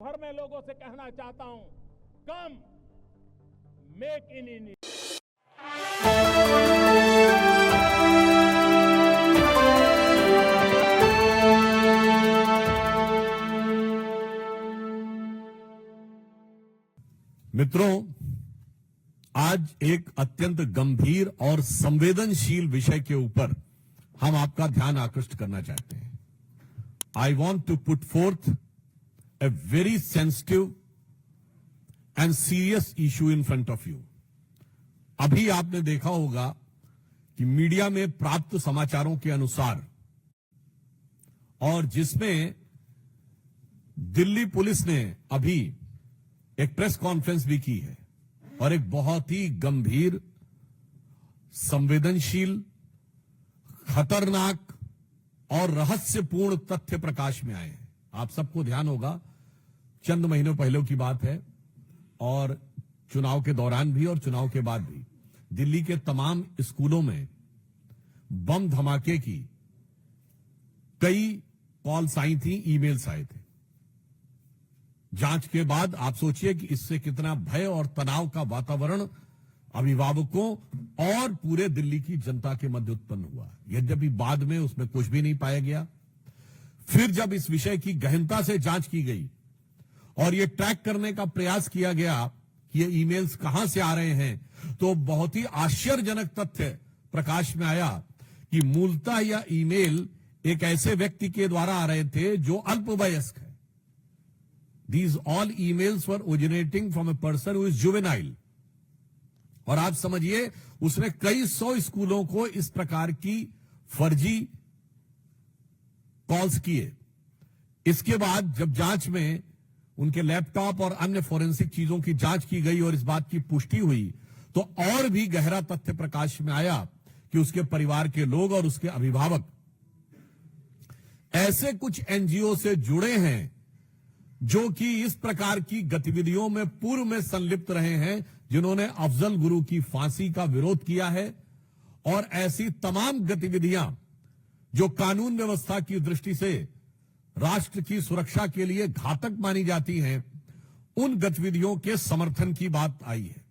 भर में लोगों से कहना चाहता हूं, कम मेक इन इंडिया। मित्रों, आज एक अत्यंत गंभीर और संवेदनशील विषय के ऊपर हम आपका ध्यान आकृष्ट करना चाहते हैं। I want to put forth a very sensitive and serious issue in front of you. अभी आपने देखा होगा कि मीडिया में प्राप्त समाचारों के अनुसार और जिसमें दिल्ली पुलिस ने अभी एक प्रेस कॉन्फ्रेंस भी की है और एक बहुत ही गंभीर, संवेदनशील, खतरनाक और रहस्यपूर्ण तथ्य प्रकाश में आए हैं। आप सबको ध्यान होगा, चंद महीनों पहले की बात है और चुनाव के दौरान भी और चुनाव के बाद भी दिल्ली के तमाम स्कूलों में बम धमाके की कई कॉल्स आई थी, ईमेल्स आए थे। जांच के बाद आप सोचिए कि इससे कितना भय और तनाव का वातावरण अभिभावकों और पूरे दिल्ली की जनता के मध्य उत्पन्न हुआ। यद्यपि बाद में उसमें कुछ भी नहीं पाया गया। फिर जब इस विषय की गहनता से जांच की गई और यह ट्रैक करने का प्रयास किया गया कि ये ईमेल्स कहां से आ रहे हैं, तो बहुत ही आश्चर्यजनक तथ्य प्रकाश में आया कि मूलतः यह ईमेल एक ऐसे व्यक्ति के द्वारा आ रहे थे जो अल्पवयस्क है। These all emails were originating from a person who is juvenile. और आप समझिए, उसने कई 100 स्कूलों को इस प्रकार की फर्जी कॉल्स किए। इसके बाद जब जांच में उनके लैपटॉप और अन्य फोरेंसिक चीजों की जांच की गई और इस बात की पुष्टि हुई, तो और भी गहरा तथ्य प्रकाश में आया कि उसके परिवार के लोग और उसके अभिभावक ऐसे कुछ एनजीओ से जुड़े हैं जो कि इस प्रकार की गतिविधियों में पूर्व में संलिप्त रहे हैं, जिन्होंने अफजल गुरु की फांसी का विरोध किया है और ऐसी तमाम गतिविधियां जो कानून व्यवस्था की दृष्टि से राष्ट्र की सुरक्षा के लिए घातक मानी जाती हैं, उन गतिविधियों के समर्थन की बात आई है।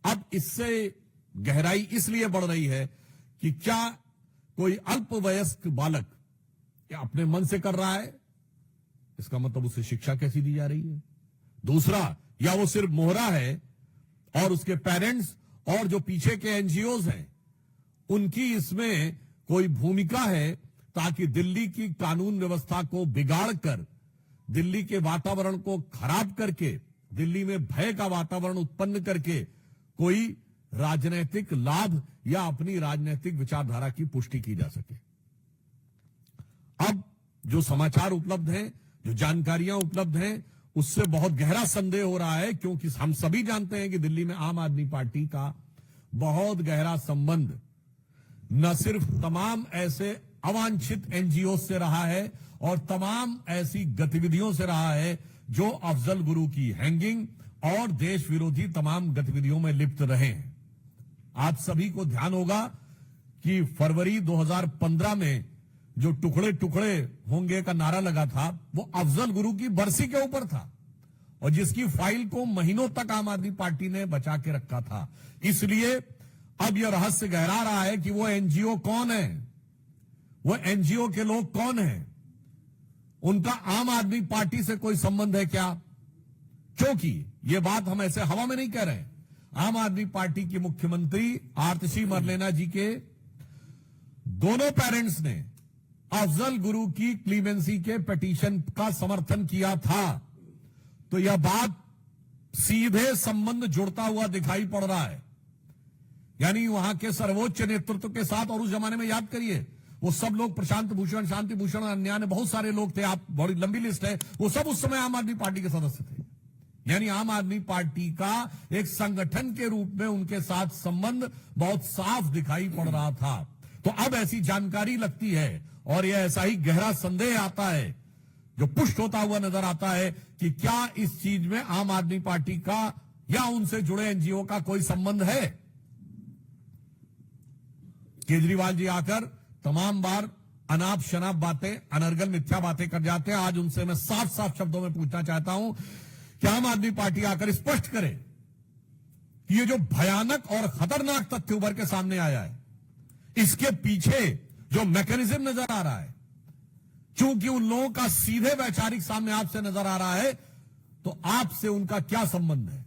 अब इससे गहराई इसलिए बढ़ रही है कि क्या कोई अल्पवयस्क बालक अपने मन से कर रहा है? इसका मतलब उसे शिक्षा कैसी दी जा रही है? दूसरा, या वो सिर्फ मोहरा है और उसके पेरेंट्स और जो पीछे के एनजीओज हैं उनकी इसमें कोई भूमिका है ताकि दिल्ली की कानून व्यवस्था को बिगाड़कर, दिल्ली के वातावरण को खराब करके, दिल्ली में भय का वातावरण उत्पन्न करके कोई राजनीतिक लाभ या अपनी राजनीतिक विचारधारा की पुष्टि की जा सके। अब जो समाचार उपलब्ध हैं, जो जानकारियां उपलब्ध हैं, उससे बहुत गहरा संदेह हो रहा है, क्योंकि हम सभी जानते हैं कि दिल्ली में आम आदमी पार्टी का बहुत गहरा संबंध न सिर्फ तमाम ऐसे अवांछित एनजीओ से रहा है और तमाम ऐसी गतिविधियों से रहा है जो अफजल गुरु की हैंगिंग और देश विरोधी तमाम गतिविधियों में लिप्त रहे हैं। आप सभी को ध्यान होगा कि फरवरी 2015 में जो टुकड़े टुकड़े होंगे का नारा लगा था, वो अफजल गुरु की बरसी के ऊपर था और जिसकी फाइल को महीनों तक आम आदमी पार्टी ने बचा के रखा था। इसलिए अब यह रहस्य गहरा रहा है कि वो एनजीओ कौन है, वो एनजीओ के लोग कौन हैं, उनका आम आदमी पार्टी से कोई संबंध है क्या? क्योंकि ये बात हम ऐसे हवा में नहीं कह रहे हैं। आम आदमी पार्टी की मुख्यमंत्री आतिशी मरलेना जी के दोनों पेरेंट्स ने अफजल गुरु की क्लीमेंसी के पिटीशन का समर्थन किया था, तो यह बात सीधे संबंध जुड़ता हुआ दिखाई पड़ रहा है। यानी वहां के सर्वोच्च नेतृत्व के साथ, और उस जमाने में याद करिए वो सब लोग, प्रशांत भूषण, शांति भूषण, अन्य ने बहुत सारे लोग थे, आप बड़ी लंबी लिस्ट है, वो सब उस समय आम आदमी पार्टी के सदस्य थे। यानी आम आदमी पार्टी का एक संगठन के रूप में उनके साथ संबंध बहुत साफ दिखाई पड़ रहा था। तो अब ऐसी जानकारी लगती है और यह ऐसा ही गहरा संदेह आता है जो पुष्ट होता हुआ नजर आता है कि क्या इस चीज में आम आदमी पार्टी का या उनसे जुड़े एनजीओ का कोई संबंध है। केजरीवाल जी आकर तमाम बार अनाप शनाप बातें, अनर्गल मिथ्या बातें कर जाते हैं। आज उनसे मैं साफ साफ शब्दों में पूछना चाहता हूं कि आम आदमी पार्टी आकर स्पष्ट करे कि ये जो भयानक और खतरनाक तथ्य उभर के सामने आया है, इसके पीछे जो मैकेनिज्म नजर आ रहा है, चूंकि उन लोगों का सीधे वैचारिक सामने आपसे नजर आ रहा है, तो आपसे उनका क्या संबंध है?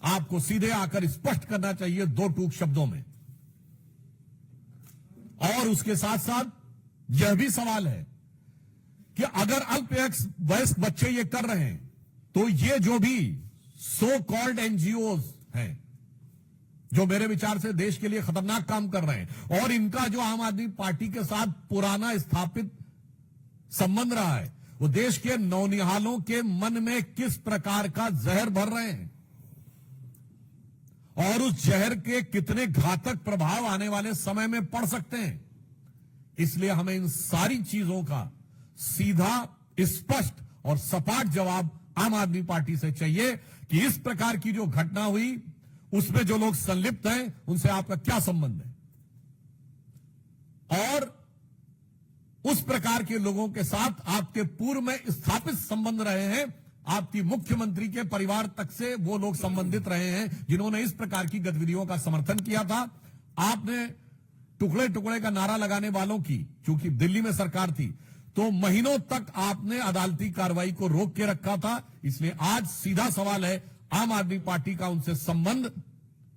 आपको सीधे आकर स्पष्ट करना चाहिए दो टूक शब्दों में। और उसके साथ साथ यह भी सवाल है कि अगर अल्पवयस्क बच्चे ये कर रहे हैं, तो ये जो भी सो कॉल्ड एनजीओ हैं, जो मेरे विचार से देश के लिए खतरनाक काम कर रहे हैं, और इनका जो आम आदमी पार्टी के साथ पुराना स्थापित संबंध रहा है, वो देश के नौनिहालों के मन में किस प्रकार का जहर भर रहे हैं और उस जहर के कितने घातक प्रभाव आने वाले समय में पड़ सकते हैं। इसलिए हमें इन सारी चीजों का सीधा, स्पष्ट और सपाट जवाब आम आदमी पार्टी से चाहिए कि इस प्रकार की जो घटना हुई, उसमें जो लोग संलिप्त हैं, उनसे आपका क्या संबंध है, और उस प्रकार के लोगों के साथ आपके पूर्व में स्थापित संबंध रहे हैं, आपकी मुख्यमंत्री के परिवार तक से वो लोग संबंधित रहे हैं जिन्होंने इस प्रकार की गतिविधियों का समर्थन किया था। आपने टुकड़े टुकड़े का नारा लगाने वालों की, चूंकि दिल्ली में सरकार थी, तो महीनों तक आपने अदालती कार्रवाई को रोक के रखा था। इसलिए आज सीधा सवाल है, आम आदमी पार्टी का उनसे संबंध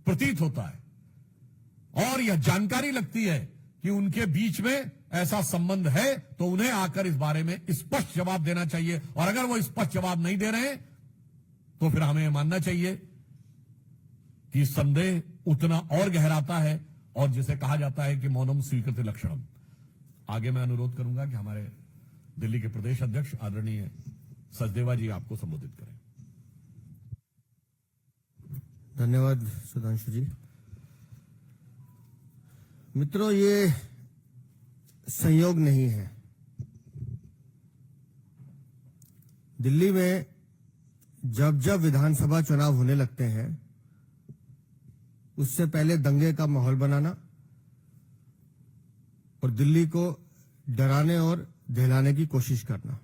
प्रतीत होता है और यह जानकारी लगती है कि उनके बीच में ऐसा संबंध है, तो उन्हें आकर इस बारे में स्पष्ट जवाब देना चाहिए। और अगर वो स्पष्ट जवाब नहीं दे रहे हैं, तो फिर हमें मानना चाहिए कि संदेह उतना और गहराता है, और जिसे कहा जाता है कि मौनम स्वीकृति लक्षणम। आगे मैं अनुरोध करूंगा कि हमारे दिल्ली के प्रदेश अध्यक्ष आदरणीय सचदेवा जी आपको संबोधित करें। धन्यवाद सुधांशु जी। मित्रों, ये संयोग नहीं है। दिल्ली में जब जब विधानसभा चुनाव होने लगते हैं, उससे पहले दंगे का माहौल बनाना और दिल्ली को डराने और दहलाने की कोशिश करना।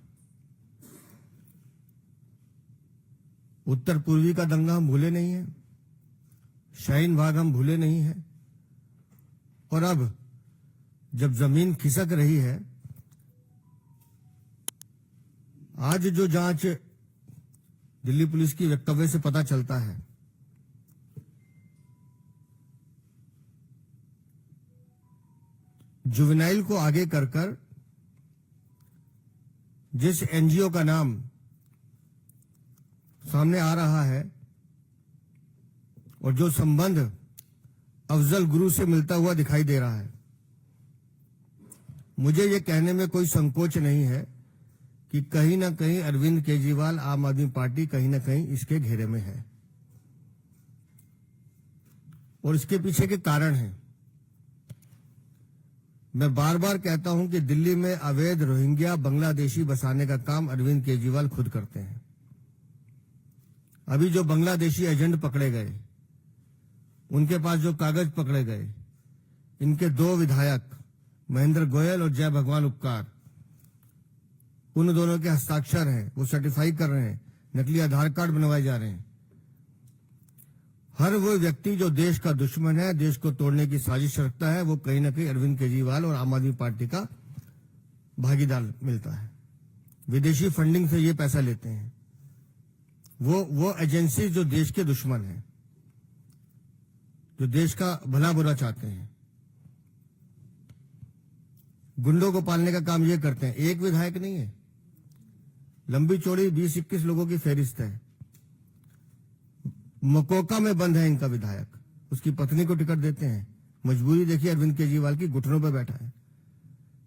उत्तर पूर्वी का दंगा हम भूले नहीं हैं, शाहीन बाग हम भूले नहीं हैं, और अब जब जमीन खिसक रही है, आज जो जांच दिल्ली पुलिस की वक्तव्य से पता चलता है, जुवेनाइल को आगे कर जिस एनजीओ का नाम सामने आ रहा है और जो संबंध अफजल गुरु से मिलता हुआ दिखाई दे रहा है, मुझे ये कहने में कोई संकोच नहीं है कि कहीं ना कहीं अरविंद केजरीवाल, आम आदमी पार्टी कहीं ना कहीं इसके घेरे में है, और इसके पीछे के कारण हैं। मैं बार बार कहता हूं कि दिल्ली में अवैध रोहिंग्या बांग्लादेशी बसाने का काम अरविंद केजरीवाल खुद करते हैं। अभी जो बांग्लादेशी एजेंट पकड़े गए, उनके पास जो कागज पकड़े गए, इनके दो विधायक महेंद्र गोयल और जय भगवान उपकार, उन दोनों के हस्ताक्षर हैं, वो सर्टिफाई कर रहे हैं, नकली आधार कार्ड बनवाए जा रहे हैं। हर वो व्यक्ति जो देश का दुश्मन है, देश को तोड़ने की साजिश रखता है, वो कहीं ना कहीं अरविंद केजरीवाल और आम आदमी पार्टी का भागीदार मिलता है। विदेशी फंडिंग से ये पैसा लेते हैं वो एजेंसी जो देश के दुश्मन है, जो देश का भला बुरा चाहते हैं, गुंडों को पालने का काम ये करते हैं। एक विधायक नहीं है, लंबी चौड़ी 20-21 लोगों की फेरिस्त है। मकोका में बंद है इनका विधायक, उसकी पत्नी को टिकट देते हैं। मजबूरी देखिए अरविंद केजरीवाल की, घुटनों पर बैठा है,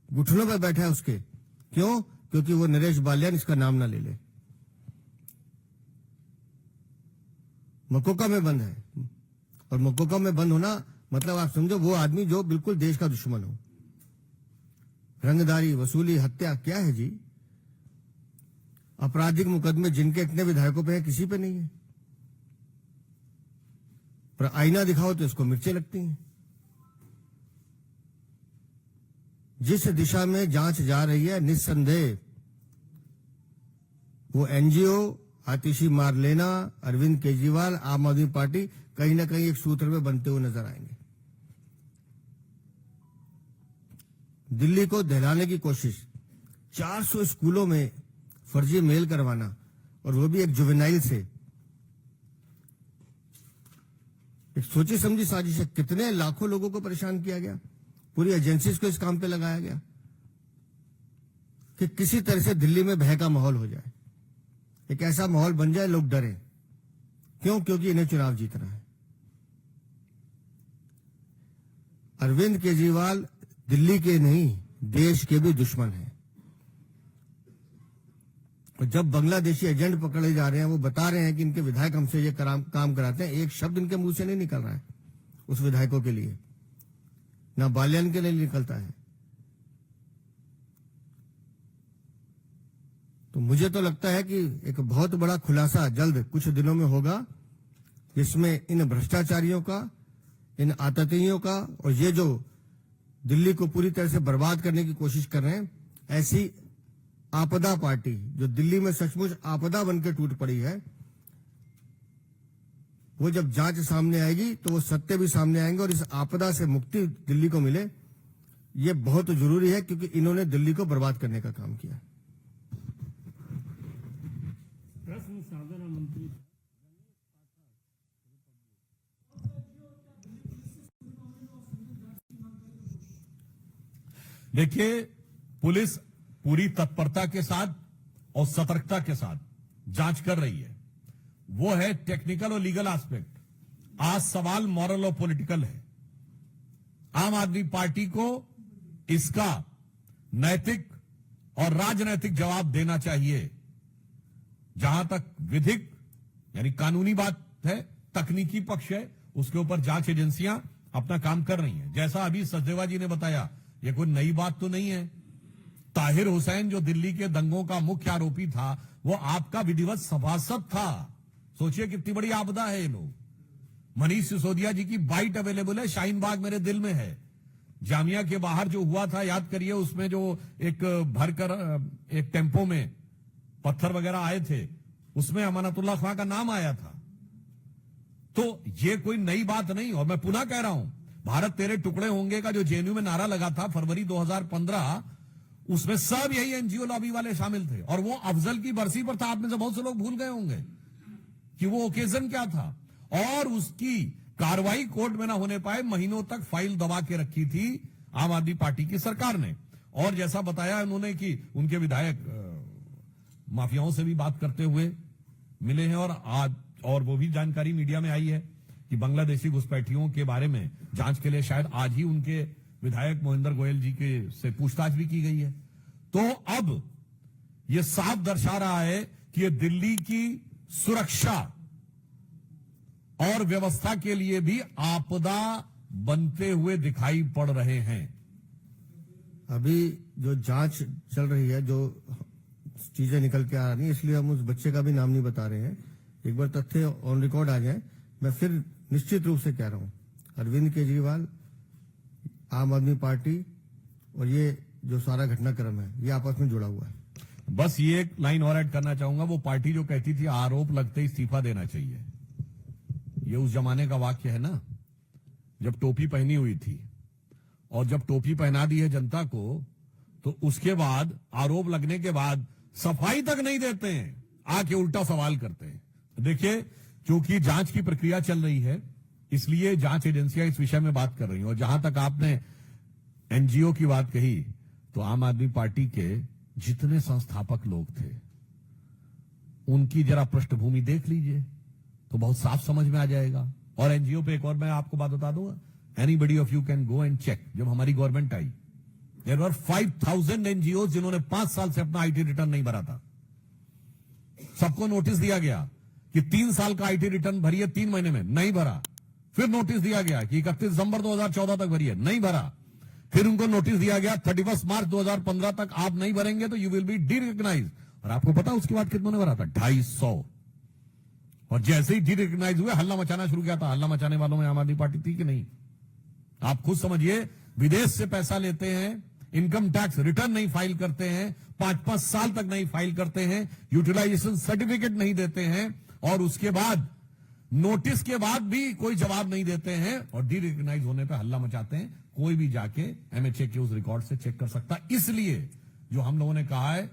घुटनों पर बैठा है उसके। क्यों? क्योंकि वो नरेश बालियान इसका नाम ना ले ले। मकोका में बंद है, और मकोका में बंद होना मतलब आप समझो वो आदमी जो बिल्कुल देश का दुश्मन हो। रंगदारी, वसूली, हत्या, क्या है जी? आपराधिक मुकदमे जिनके इतने विधायकों पे है, किसी पे नहीं है। पर आईना दिखाओ तो इसको मिर्चें लगती हैं। जिस दिशा में जांच जा रही है, निस्संदेह वो एनजीओ, आतिशी मारलेना, अरविंद केजरीवाल, आम आदमी पार्टी कहीं ना कहीं एक सूत्र में बनते हुए नजर आएंगे। दिल्ली को दहलाने की कोशिश, 400 स्कूलों में फर्जी मेल करवाना, और वो भी एक जुवेनाइल से, एक सोची समझी साजिश है। कितने लाखों लोगों को परेशान किया गया, पूरी एजेंसीज को इस काम पे लगाया गया कि किसी तरह से दिल्ली में भय का माहौल हो जाए, एक ऐसा माहौल बन जाए लोग डरें। क्यों? क्योंकि इन्हें चुनाव जीतना है। अरविंद केजरीवाल दिल्ली के नहीं, देश के भी दुश्मन हैं। और जब बांग्लादेशी एजेंट पकड़े जा रहे हैं, वो बता रहे हैं कि इनके विधायक हमसे ये काम कराते हैं, एक शब्द इनके मुंह से नहीं निकल रहा है उस विधायकों के लिए, ना बाल्यान के लिए निकलता है। तो मुझे तो लगता है कि एक बहुत बड़ा खुलासा जल्द कुछ दिनों में होगा, जिसमें इन भ्रष्टाचारियों का, इन आततियों का, और ये जो दिल्ली को पूरी तरह से बर्बाद करने की कोशिश कर रहे हैं, ऐसी आपदा पार्टी जो दिल्ली में सचमुच आपदा बनकर टूट पड़ी है, वो जब जांच सामने आएगी तो वो सत्य भी सामने आएंगे और इस आपदा से मुक्ति दिल्ली को मिले, ये बहुत जरूरी है, क्योंकि इन्होंने दिल्ली को बर्बाद करने का काम किया। प्रश्न साधना मंत्री देखिए, पुलिस पूरी तत्परता के साथ और सतर्कता के साथ जांच कर रही है। वो है टेक्निकल और लीगल एस्पेक्ट। आज सवाल मॉरल और पॉलिटिकल है। आम आदमी पार्टी को इसका नैतिक और राजनैतिक जवाब देना चाहिए। जहां तक विधिक यानी कानूनी बात है, तकनीकी पक्ष है, उसके ऊपर जांच एजेंसियां अपना काम कर रही हैं। जैसा अभी सचदेवा जी ने बताया, ये कोई नई बात तो नहीं है। ताहिर हुसैन जो दिल्ली के दंगों का मुख्य आरोपी था, वो आपका विधिवत सभासद था। सोचिए कितनी बड़ी आपदा है ये लोग। मनीष सिसोदिया जी की बाइट अवेलेबल है, शाहीन बाग मेरे दिल में है। जामिया के बाहर जो हुआ था, याद करिए, उसमें जो एक भरकर एक टेम्पो में पत्थर वगैरह आए थे, उसमें अमानतुल्लाह खां का नाम आया था। तो ये कोई नई बात नहीं। और मैं पुनः कह रहा हूं, भारत तेरे टुकड़े होंगे का जो जेएनयू में नारा लगा था फरवरी 2015, उसमें सब यही एनजीओ लॉबी वाले शामिल थे। और वो अफजल की बरसी पर था। आप में से बहुत से लोग भूल गए होंगे कि वो ओकेजन क्या था। और उसकी कार्रवाई कोर्ट में ना होने पाए, महीनों तक फाइल दबा के रखी थी आम आदमी पार्टी की सरकार ने। और जैसा बताया उन्होंने कि उनके विधायक माफियाओं से भी बात करते हुए मिले हैं। और वो भी जानकारी मीडिया में आई है कि बांग्लादेशी घुसपैठियों के बारे में जांच के लिए शायद आज ही उनके विधायक मोहिंदर गोयल जी के से पूछताछ भी की गई है। तो अब यह साफ दर्शा रहा है कि ये दिल्ली की सुरक्षा और व्यवस्था के लिए भी आपदा बनते हुए दिखाई पड़ रहे हैं। अभी जो जांच चल रही है, जो चीजें निकल के आ रही है, इसलिए हम उस बच्चे का भी नाम नहीं बता रहे हैं। एक बार तथ्य ऑन रिकॉर्ड आ जाए, मैं फिर निश्चित रूप से कह रहा हूं, अरविंद केजरीवाल, आम आदमी पार्टी और ये जो सारा घटनाक्रम है, ये आपस में जुड़ा हुआ है। बस ये एक लाइन और ऐड करना चाहूंगा। वो पार्टी जो कहती थी आरोप लगते ही इस्तीफा देना चाहिए, ये उस जमाने का वाक्य है ना, जब टोपी पहनी हुई थी। और जब टोपी पहना दी है जनता को, तो उसके बाद आरोप लगने के बाद सफाई तक नहीं देते हैं, आके उल्टा सवाल करते हैं। देखिए, क्योंकि जांच की प्रक्रिया चल रही है, इसलिए जांच एजेंसियां इस विषय में बात कर रही हैं। और जहां तक आपने एनजीओ की बात कही, तो आम आदमी पार्टी के जितने संस्थापक लोग थे, उनकी जरा पृष्ठभूमि देख लीजिए तो बहुत साफ समझ में आ जाएगा। और एनजीओ पे एक और मैं आपको बात बता दूंगा, anybody of you can go and check. जब हमारी गवर्नमेंट आई, देयर वर 5000 एनजीओ जिन्होंने 5 साल से अपना आईटी रिटर्न नहीं भरा था। सबको नोटिस दिया गया कि 3 साल का आईटी रिटर्न भरिए, 3 महीने में नहीं भरा। फिर नोटिस दिया गया कि 31 दिसंबर 2014 तक भरिए, नहीं भरा। फिर उनको नोटिस दिया गया 31 मार्च 2015 तक आप नहीं भरेंगे तो यू विल बी डी-रिकग्नाइज। और आपको पता उसके बाद कितनों ने भरा था? 250। और जैसे ही डी-रिकग्नाइज हुए, हल्ला मचाना शुरू किया था। हल्ला मचाने वालों में आम आदमी पार्टी थी कि नहीं? आप खुद समझिए, विदेश से पैसा लेते हैं, इनकम टैक्स रिटर्न नहीं फाइल करते हैं, 5-5 साल तक नहीं फाइल करते हैं, यूटिलाइजेशन सर्टिफिकेट नहीं देते हैं, और उसके बाद नोटिस के बाद भी कोई जवाब नहीं देते हैं, और डी रिकॉग्नाइज होने पर हल्ला मचाते हैं। कोई भी जाके एमएचए के उस रिकॉर्ड से चेक कर सकता है। इसलिए जो हम लोगों ने कहा है,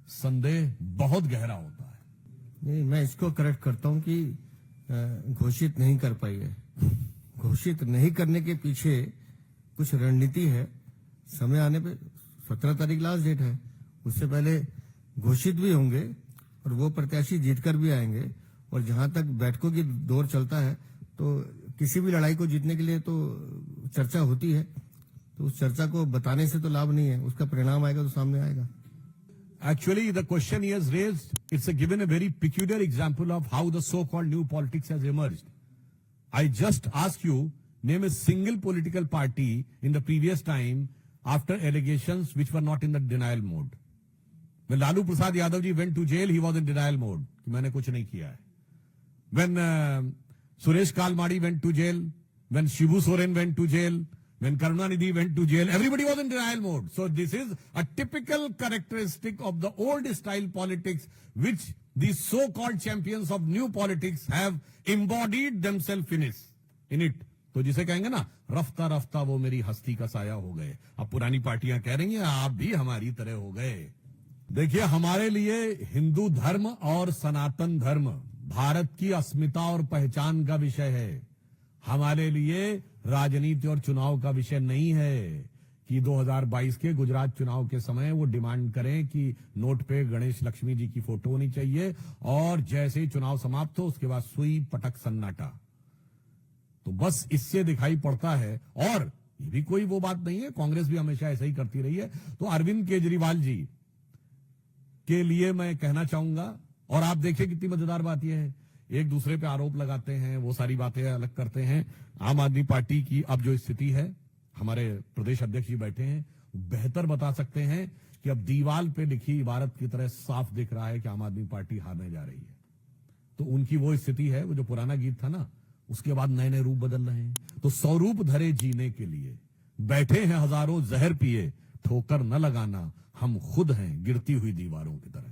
संदेह बहुत गहरा होता है। नहीं, मैं इसको करेक्ट करता हूं कि घोषित नहीं कर पाई है। घोषित नहीं करने के पीछे कुछ रणनीति है। समय आने पे 17 तारीख लास्ट डेट है, उससे पहले घोषित भी होंगे और वो प्रत्याशी जीतकर भी आएंगे। और जहां तक बैठकों की दौर चलता है, तो किसी भी लड़ाई को जीतने के लिए तो चर्चा होती है, तो उस चर्चा को बताने से तो लाभ नहीं है, उसका परिणाम आएगा तो सामने आएगा। Actually, the question he has raised, it's given a very peculiar example of how the so-called new politics has emerged. I just ask you, name a single political party in the previous time after allegations which were not in the denial mode. When Lalu Prasad Yadav ji went to jail, he was in denial mode. कि मैंने कुछ नहीं किया है. When Suresh Kalmadi went to jail, when Shibu Soren went to jail, when Karunanidhi went to jail, everybody was in denial mode. So this is a typical characteristic of the old style politics, which these so-called champions of new politics have embodied themselves in it. तो जिसे कहेंगे ना, रफ्ता रफ्ता वो मेरी हस्ती का साया हो गए। अब पुरानी पार्टियां कह रही हैं, आप भी हमारी तरह हो गए। देखिए, हमारे लिए हिंदू धर्म और सनातन धर्म भारत की अस्मिता और पहचान का विषय है। हमारे लिए राजनीति और चुनाव का विषय नहीं है कि 2022 के गुजरात चुनाव के समय वो डिमांड करें कि नोट पे गणेश लक्ष्मी जी की फोटो होनी चाहिए, और जैसे ही चुनाव समाप्त हो उसके बाद सुई पटक सन्नाटा। तो बस इससे दिखाई पड़ता है, और ये भी कोई वो बात नहीं है, कांग्रेस भी हमेशा ऐसा ही करती रही है। तो अरविंद केजरीवाल जी के लिए मैं कहना चाहूंगा, और आप देखिए कितनी मजेदार बात यह है, एक दूसरे पे आरोप लगाते हैं, वो सारी बातें अलग करते हैं। आम आदमी पार्टी की अब जो स्थिति है, हमारे प्रदेश अध्यक्ष जी बैठे हैं, बेहतर बता सकते हैं कि अब दीवाल पे लिखी इबारत की तरह साफ दिख रहा है कि आम आदमी पार्टी हारने जा रही है। तो उनकी वो स्थिति है, वो जो पुराना गीत था ना, उसके बाद नए नए रूप बदल रहे हैं। तो स्वरूप धरे जीने के लिए बैठे हैं हजारों जहर पिए, ठोकर न लगाना हम खुद हैं गिरती हुई दीवारों की तरह।